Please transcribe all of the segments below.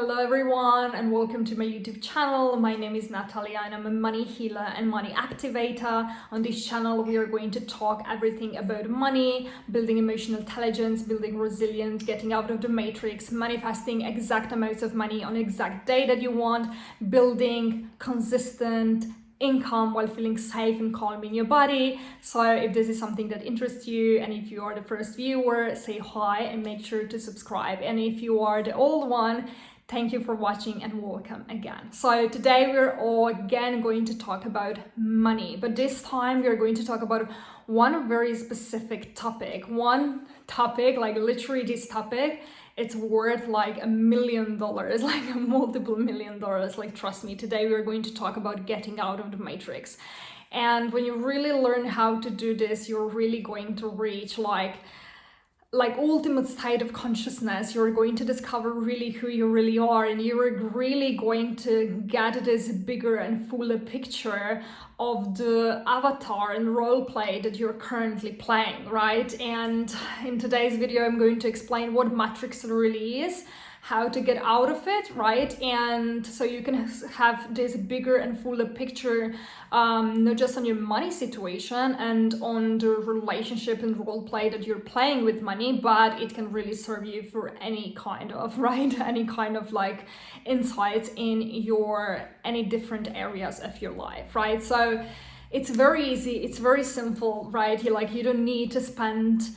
Hello everyone and welcome to my YouTube channel. My name is Natalia and I'm a money healer and money activator. On this channel we are going to talk everything about money, building emotional intelligence, building resilience, getting out of the matrix, manifesting exact amounts of money on exact day that you want, building consistent income while feeling safe and calm in your body. So if this is something that interests you and if you are the first viewer, say hi and make sure to subscribe. And if you are the old one, thank you for watching and welcome again. So today we're all again going to talk about money, but this time we're going to talk about one very specific topic. One topic, like literally this topic, it's worth like $1 million, like multiple $1 million. Like, trust me, today we're going to talk about getting out of the matrix. And when you really learn how to do this, you're really going to reach like ultimate state of consciousness. You're going to discover really who you really are, and you're really going to get this bigger and fuller picture of the avatar and role play that you're currently playing, right? And in today's video I'm going to explain what matrix really is, how to get out of it, right? And so you can have this bigger and fuller picture, not just on your money situation and on the relationship and role play that you're playing with money, but it can really serve you for any kind of, right? Any kind of like insights in your any different areas of your life, right? So it's very easy, it's very simple, right? You don't need to spend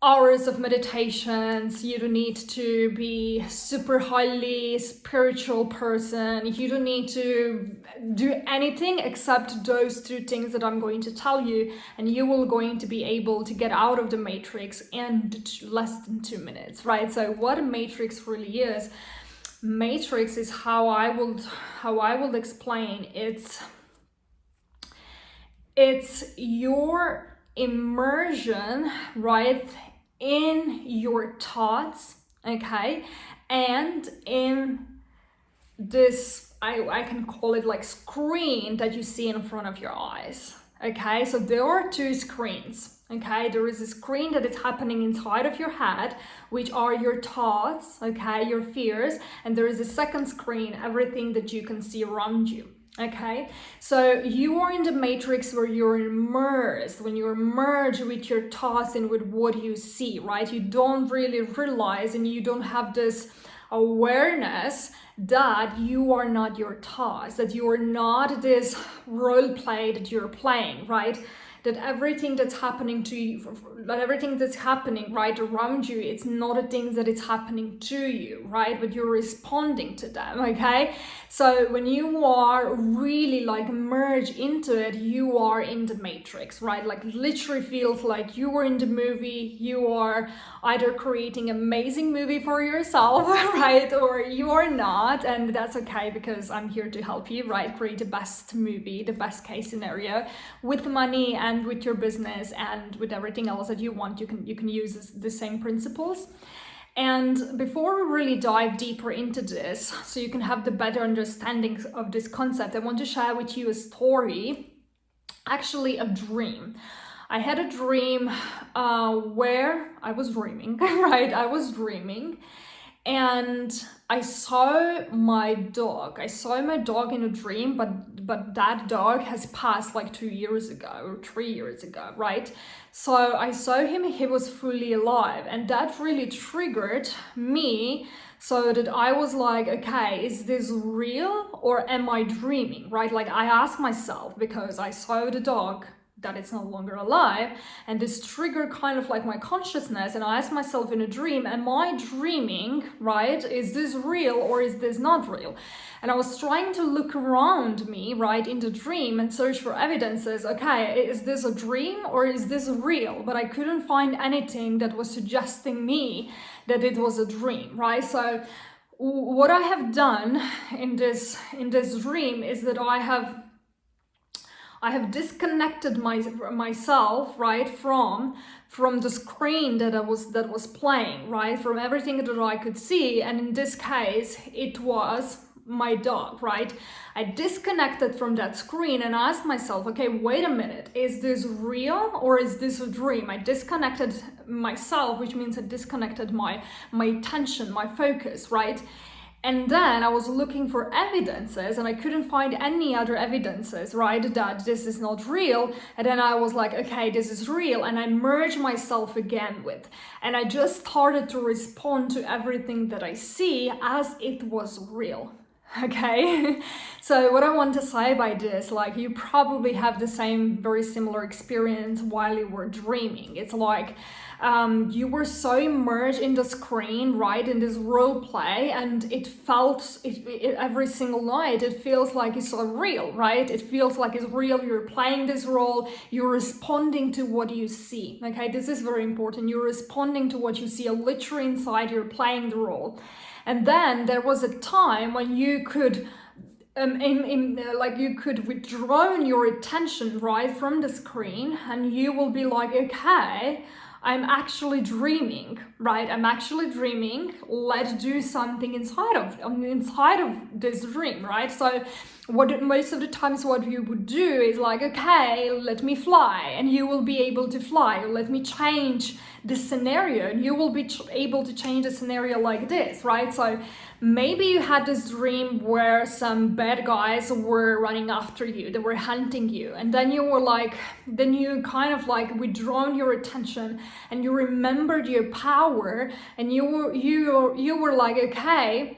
hours of meditations, you don't need to be super highly spiritual person, you don't need to do anything except those two things that I'm going to tell you, and you will going to be able to get out of the matrix in less than 2 minutes, right? So what a matrix really is, matrix is how I would explain it's your immersion, right, in your thoughts, okay, and in this, I can call it like screen that you see in front of your eyes, okay? So there are two screens, okay? There is a screen that is happening inside of your head, which are your thoughts, okay, your fears, and there is a second screen, everything that you can see around you. Okay, so you are in the matrix where you're immersed, when you're merged with your thoughts and with what you see, right? You don't really realize and you don't have this awareness that you are not your thoughts, that you are not this role play that you're playing, right? That everything that's happening to you, that everything that's happening right around you, it's not a thing that it's happening to you, right? But you're responding to them, okay? So when you are really like merged into it, you are in the matrix, right? Like literally feels like you are in the movie, you are either creating an amazing movie for yourself, right? Or you are not, and that's okay because I'm here to help you, right? Create the best movie, the best case scenario with money and with your business and with everything else that you want. You can use the same principles. And before we really dive deeper into this, so you can have the better understanding of this concept, I want to share with you a story, actually a dream. I had a dream where I was dreaming, right? I was dreaming and I saw my dog. I saw my dog in a dream, but that dog has passed like 2 years ago or 3 years ago, right? So I saw him, he was fully alive, and that really triggered me, so that I was like, okay, is this real or am I dreaming, right? Like I asked myself, because I saw the dog that it's no longer alive, and this triggered kind of like my consciousness, and I asked myself in a dream, am I dreaming, right? Is this real or is this not real? And I was trying to look around me, right, in the dream and search for evidences, okay, is this a dream or is this real? But I couldn't find anything that was suggesting me that it was a dream, right? So what I have done in this dream is that I have disconnected myself, right, from the screen that was playing, right, from everything that I could see, and in this case it was my dog, right? I disconnected from that screen and asked myself, okay, wait a minute, is this real or is this a dream? I disconnected myself, which means I disconnected my attention, my focus, right? And then I was looking for evidences and I couldn't find any other evidences, right, that this is not real. And then I was like, okay, this is real. And I merged myself again with, and I just started to respond to everything that I see as it was real. Okay, so what I want to say by this, like, you probably have the same very similar experience while you were dreaming. It's like you were so immersed in the screen, right, in this role play, and it felt every single night it feels like it's so real, right? It feels like it's real. You're playing this role, you're responding to what you see. Okay, this is very important. You're responding to what you see. You're literally inside, you're playing the role. And then there was a time when you could you could withdraw your attention, right, from the screen, and you will be like, okay, I'm actually dreaming, right? I'm actually dreaming. Let's do something inside of this dream, right? So what most of the times what you would do is like, okay, let me fly, and you will be able to fly. Or let me change the scenario, and you will be able to change the scenario like this, right? So maybe you had this dream where some bad guys were running after you, they were hunting you, and then you kind of like withdrawn your attention and you remembered your power, and you were like, okay,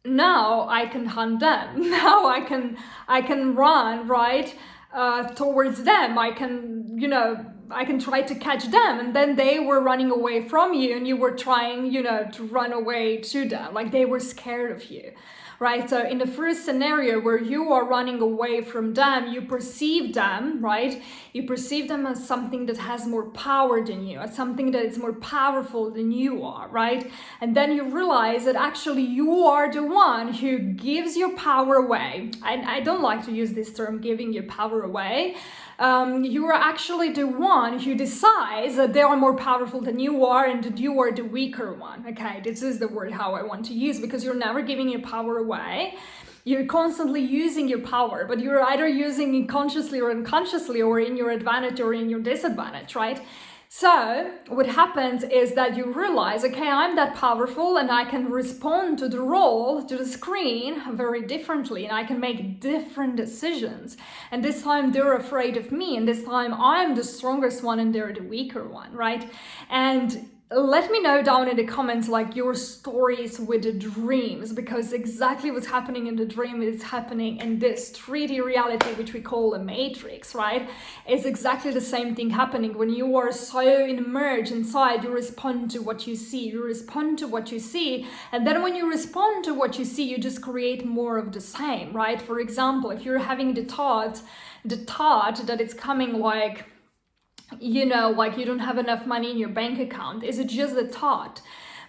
now I can hunt them. Now I can run, right, towards them. I can try to catch them. And then they were running away from you, and you were trying, to run away to them. Like, they were scared of you, right? So in the first scenario where you are running away from them, you perceive them, right? You perceive them as something that has more power than you, as something that is more powerful than you are, right? And then you realize that actually you are the one who gives your power away. I don't like to use this term, giving your power away. You are actually the one who decides that they are more powerful than you are, and that you are the weaker one. Okay, this is the word how I want to use, because you're never giving your power away. You're constantly using your power, but you're either using it consciously or unconsciously, or in your advantage or in your disadvantage, right? So what happens is that you realize, okay, I'm that powerful, and I can respond to the role, to the screen very differently, and I can make different decisions. And this time they're afraid of me, and this time I'm the strongest one and they're the weaker one, right? And let me know down in the comments like your stories with the dreams, because exactly what's happening in the dream is happening in this 3D reality, which we call the matrix, right? It's exactly the same thing happening. When you are so immersed inside, you respond to what you see, and then when you respond to what you see, you just create more of the same, right? For example, if you're having the thought that it's coming like, like you don't have enough money in your bank account, is it just a thought?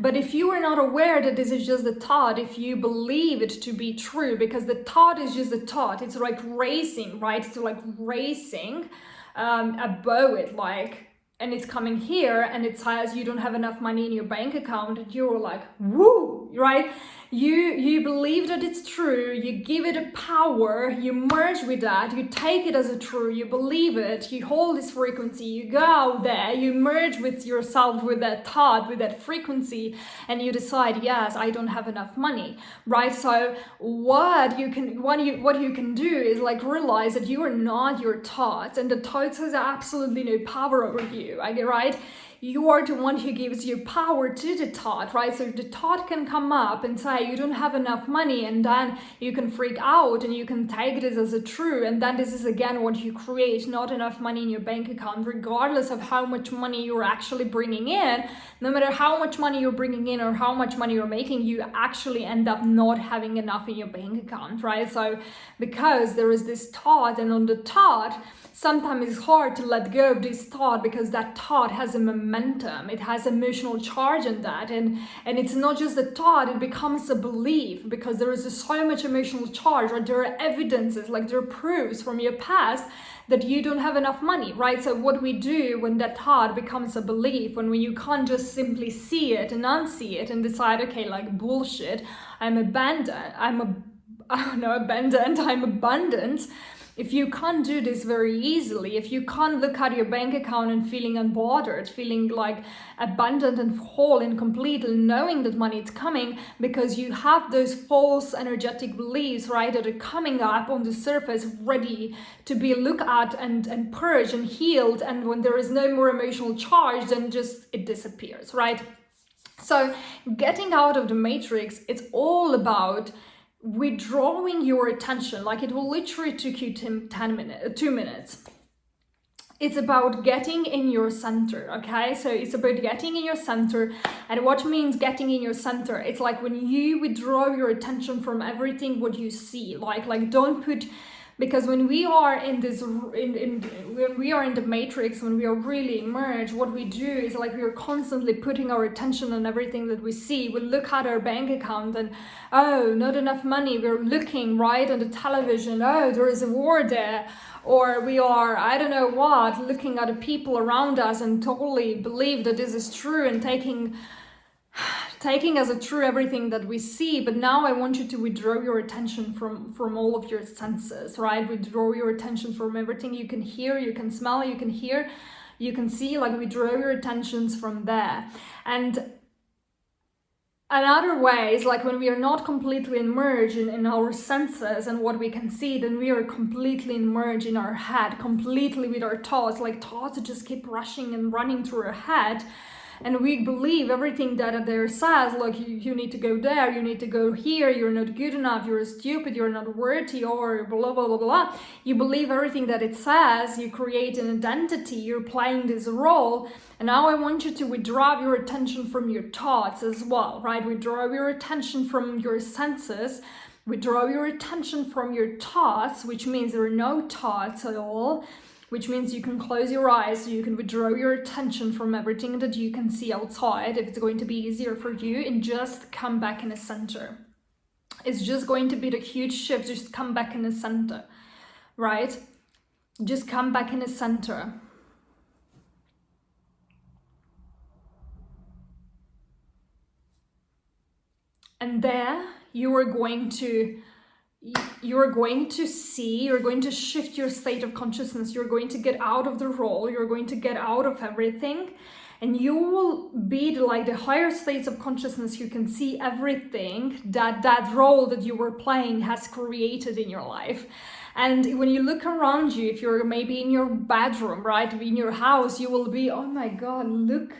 But if you are not aware that this is just a thought, if you believe it to be true, because the thought is just a thought, it's like racing, right? It's like racing above it, like, and it's coming here and it says you don't have enough money in your bank account, and you're like, woo, right? You believe that it's true, you give it a power, you merge with that, you take it as a true, you believe it, you hold this frequency, you go out there, you merge with yourself, with that thought, with that frequency, and you decide, yes, I don't have enough money, right? So what you can do is like realize that you are not your thoughts, and the thoughts has absolutely no power over you, right? You are the one who gives you power to the thought, right? So the thought can come up and say you don't have enough money, and then you can freak out and you can take this as a true, and then this is again what you create, not enough money in your bank account, regardless of how much money you're actually bringing in. No matter how much money you're bringing in or how much money you're making, you actually end up not having enough in your bank account, right? So because there is this thought, and on the thought, sometimes it's hard to let go of this thought, because that thought has a momentum, it has emotional charge in that, and it's not just a thought, it becomes a belief, because there is so much emotional charge, or there are evidences, like there are proofs from your past that you don't have enough money, right? So what we do when that thought becomes a belief, when you can't just simply see it and unsee it and decide, okay, like bullshit, I'm abundant, if you can't do this very easily, if you can't look at your bank account and feeling unbothered, feeling like abundant and whole and complete, and knowing that money is coming, because you have those false energetic beliefs, right, that are coming up on the surface, ready to be looked at and purged and healed, and when there is no more emotional charge, then just it disappears, right? So getting out of the matrix, it's all about withdrawing your attention. Like, it will literally take you 2 minutes. It's about getting in your center, okay? So it's about getting in your center. And what means getting in your center? It's like when you withdraw your attention from everything what you see. Like don't put, because when we are in this, when we are in the matrix, when we are really immersed, what we do is like we are constantly putting our attention on everything that we see. We look at our bank account and, oh, not enough money. We're looking right on the television. Oh, there is a war there. Or we are, I don't know what, looking at the people around us and totally believe that this is true and taking as a true everything that we see. But now I want you to withdraw your attention from all of your senses, right? Withdraw your attention from everything you can hear, you can smell, you can hear, you can see, like withdraw your attentions from there. And another way is like when we are not completely immersed in our senses and what we can see, then we are completely immersed in our head, completely with our thoughts, like thoughts that just keep rushing and running through our head. And we believe everything that there says, like you need to go there, you need to go here, you're not good enough, you're stupid, you're not worthy, or blah, blah, blah, blah. You believe everything that it says, you create an identity, you're playing this role. And now I want you to withdraw your attention from your thoughts as well, right? Withdraw your attention from your senses, withdraw your attention from your thoughts, which means there are no thoughts at all. Which means you can close your eyes, so you can withdraw your attention from everything that you can see outside, if it's going to be easier for you, and just come back in the center. It's just going to be the huge shift, just come back in the center, right? Just come back in the center. And there you are going to see, you're going to shift your state of consciousness, you're going to get out of the role, you're going to get out of everything, and you will be the higher states of consciousness. You can see everything that role that you were playing has created in your life. And when you look around you, if you're maybe in your bedroom, right, in your house, you will be, oh my God, look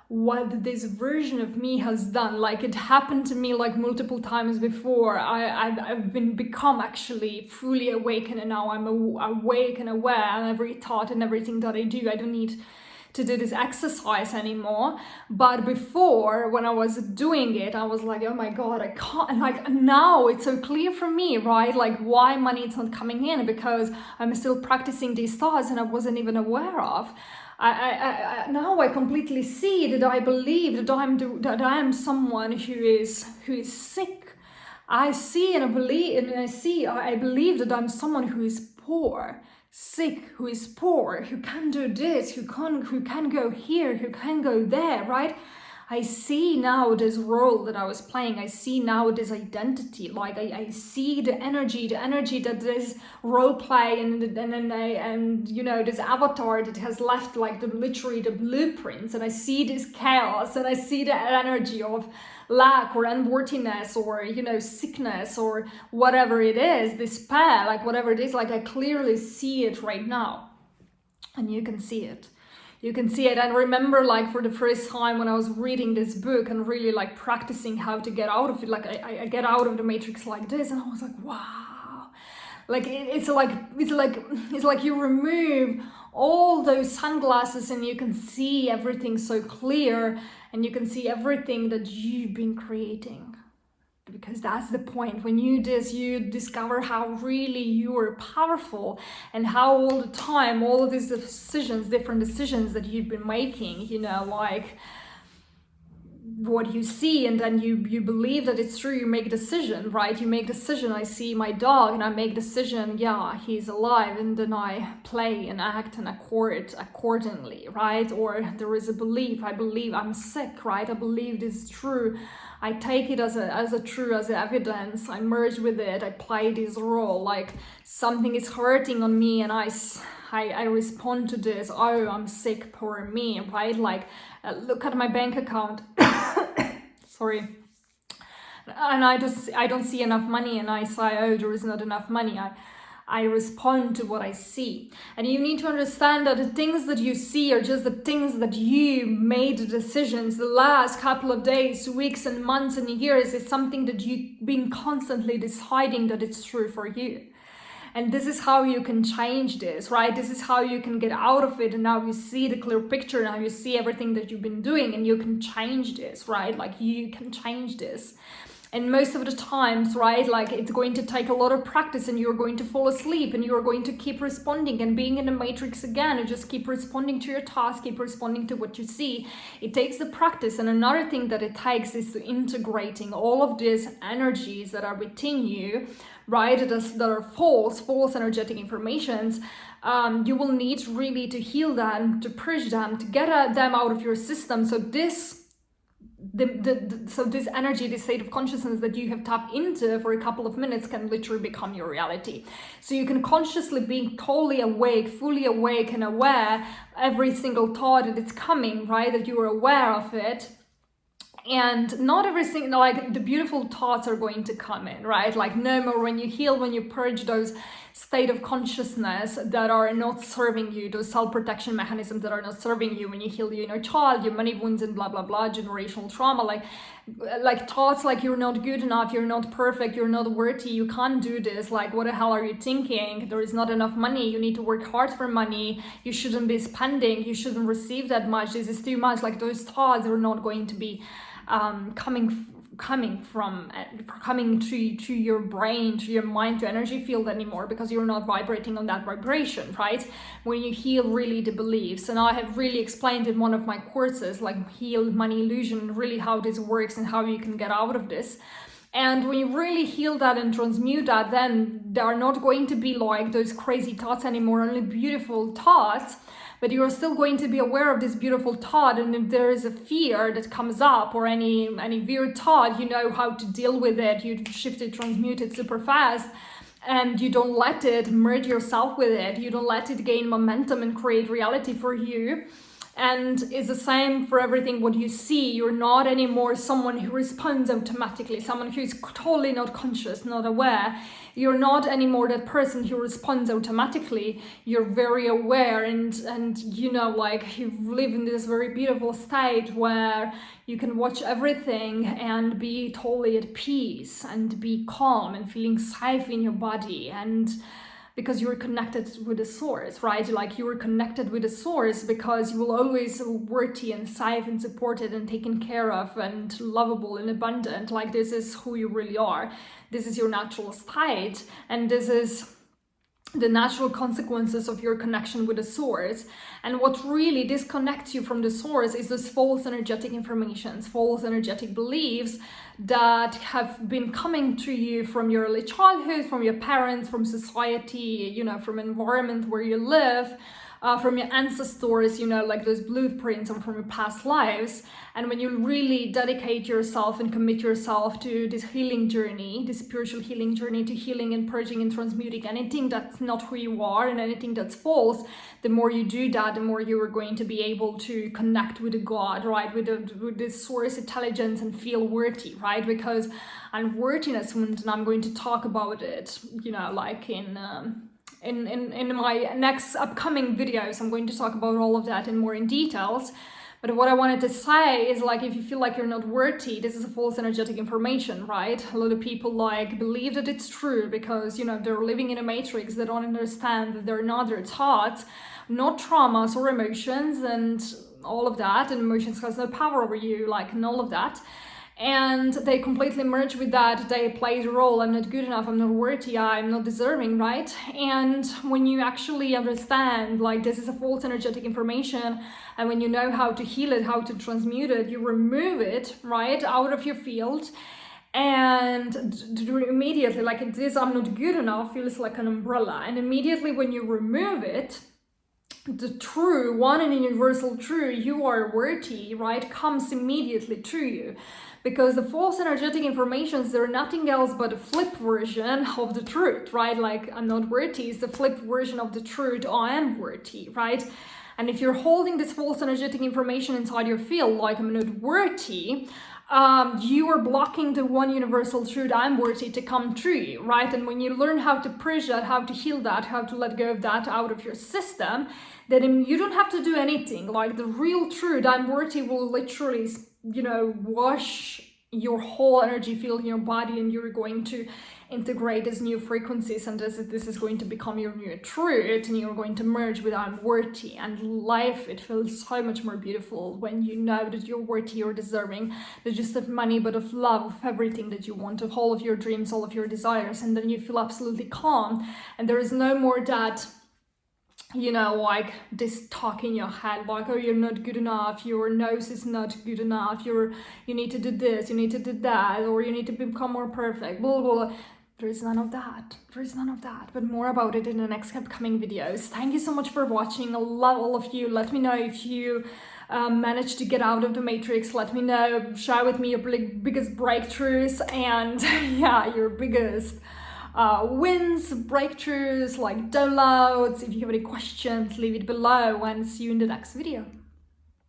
what this version of me has done. Like, it happened to me like multiple times before. I've become actually fully awakened, and now I'm awake and aware, and every thought and everything that I do, I don't need to do this exercise anymore. But before, when I was doing it, I was like, oh my God, I can't. And like now it's so clear for me, right? Like why money is not coming in, because I'm still practicing these thoughts and I wasn't even aware of. Now I completely see that I believe that I am someone who is sick. I see and I believe that I'm someone who is poor, sick, who is poor, who can do this, who can go here, who can go there, right? I see now this role that I was playing. I see now this identity. Like I see the energy that this role play and you know, this avatar that has left like literally the blueprints. And I see this chaos, and I see the energy of lack or unworthiness or, you know, sickness or whatever it is, despair, like whatever it is. Like I clearly see it right now, and you can see it. You can see it. And remember, like for the first time when I was reading this book and really like practicing how to get out of it, like I get out of the matrix like this, and I was like, wow, like it's like you remove all those sunglasses and you can see everything so clear, and you can see everything that you've been creating. Because that's the point. When you discover how really you are powerful, and how all the time, all of these different decisions that you've been making, you know, like what you see, and then you believe that it's true, you make a decision, right? You make a decision. I see my dog and I make a decision, yeah, he's alive, and then I play and act and accord accordingly, right? Or there is a belief, I believe I'm sick, right? I believe this is true. I take it as a true, as evidence. I merge with it. I play this role. Like something is hurting on me, and I respond to this. Oh, I'm sick, poor me, right? Like, look at my bank account. Sorry. And I don't see enough money, and I say, oh, there is not enough money. I respond to what I see. And you need to understand that the things that you see are just the things that you made the decisions the last couple of days, weeks and months and years. It's something that you've been constantly deciding that it's true for you. And this is how you can change this, right? This is how you can get out of it. And now you see the clear picture. Now you see everything that you've been doing, and you can change this, right? Like you can change this. And most of the times, right, like it's going to take a lot of practice, and you're going to fall asleep, and you're going to keep responding and being in the matrix again, and just keep responding to your task, keep responding to what you see. It takes the practice. And another thing that it takes is to integrating all of these energies that are within you, right, that are false energetic informations. You will need really to heal them, to purge them, to get them out of your system. So this energy, this state of consciousness that you have tapped into for a couple of minutes can literally become your reality. So you can consciously be totally awake, fully awake and aware every single thought that it's coming, right? That you are aware of it. And not everything, like the beautiful thoughts are going to come in, right? Like no more. When you heal, when you purge those state of consciousness that are not serving you, those self-protection mechanisms that are not serving you, when you heal your inner child, your money wounds and blah, blah, blah, generational trauma, like thoughts like you're not good enough, you're not perfect, you're not worthy, you can't do this, like what the hell are you thinking? There is not enough money, you need to work hard for money, you shouldn't be spending, you shouldn't receive that much, this is too much. Like those thoughts are not going to be coming to your brain, to your mind, to energy field anymore, because you're not vibrating on that vibration, right? When you heal really the beliefs. And I have really explained in one of my courses, like Heal Money Illusion, really how this works and how you can get out of this. And when you really heal that and transmute that, then there are not going to be like those crazy thoughts anymore, only beautiful thoughts. But you're still going to be aware of this beautiful thought, and if there is a fear that comes up or any weird thought, you know how to deal with it. You shift it, transmute it super fast, and you don't let it merge yourself with it. You don't let it gain momentum and create reality for you. And it's the same for everything what you see. You're not anymore someone who responds automatically, someone who is totally not conscious, not aware. You're not anymore that person who responds automatically. You're very aware, and you know, like you live in this very beautiful state where you can watch everything and be totally at peace and be calm and feeling safe in your body. And because you're connected with the source, right? Like you're connected with the source because you will always be worthy and safe and supported and taken care of and lovable and abundant. Like this is who you really are. This is your natural state, and this is the natural consequences of your connection with the source. And what really disconnects you from the source is this false energetic informations, false energetic beliefs that have been coming to you from your early childhood, from your parents, from society, you know, from environment where you live, from your ancestors, you know, like those blueprints, and from your past lives. And when you really dedicate yourself and commit yourself to this healing journey, this spiritual healing journey, to healing and purging and transmuting anything that's not who you are and anything that's false, the more you do that, the more you are going to be able to connect with the God, right? With the source intelligence and feel worthy, right? Because unworthiness, and I'm going to talk about it, you know, like in my next upcoming videos, I'm going to talk about all of that in more in details. But what I wanted to say is, like, if you feel like you're not worthy, this is a false energetic information, right? A lot of people like believe that it's true because, you know, they're living in a matrix. They don't understand that they're not their thoughts, not traumas or emotions and all of that. And emotions has no power over you, like, and all of that. And they completely merge with that. They play the role, I'm not good enough, I'm not worthy, I'm not deserving, right? And when you actually understand, like, this is a false energetic information, and when you know how to heal it, how to transmute it, you remove it, right, out of your field. And immediately, like, this I'm not good enough feels like an umbrella. And immediately when you remove it, the true one and universal true, you are worthy, right, comes immediately to you. Because the false energetic informations, they're nothing else but a flip version of the truth, right? Like, I'm not worthy is the flip version of the truth, I am worthy, right? And if you're holding this false energetic information inside your field, like I'm not worthy, you are blocking the one universal truth, I'm worthy, to come true you, right? And when you learn how to purge that, how to heal that, how to let go of that out of your system, then you don't have to do anything. Like, the real truth, I'm worthy, will literally, you know, wash your whole energy field in your body, and you're going to integrate these new frequencies, and this is going to become your new truth, and you're going to merge with I'm worthy. And life, it feels so much more beautiful when you know that you're worthy, you're deserving, not just of money, but of love, of everything that you want, of all of your dreams, all of your desires. And then you feel absolutely calm, and there is no more that, you know, like this talk in your head, like, oh, you're not good enough, your nose is not good enough, you need to do this, you need to do that, or you need to become more perfect, blah, blah, blah. There is none of that. There is none of that. But more about it in the next upcoming videos. Thank you so much for watching. I love all of you. Let me know if you managed to get out of the matrix. Let me know. Share with me your biggest breakthroughs and yeah, your biggest wins, breakthroughs, like downloads. If you have any questions, leave it below, and see you in the next video.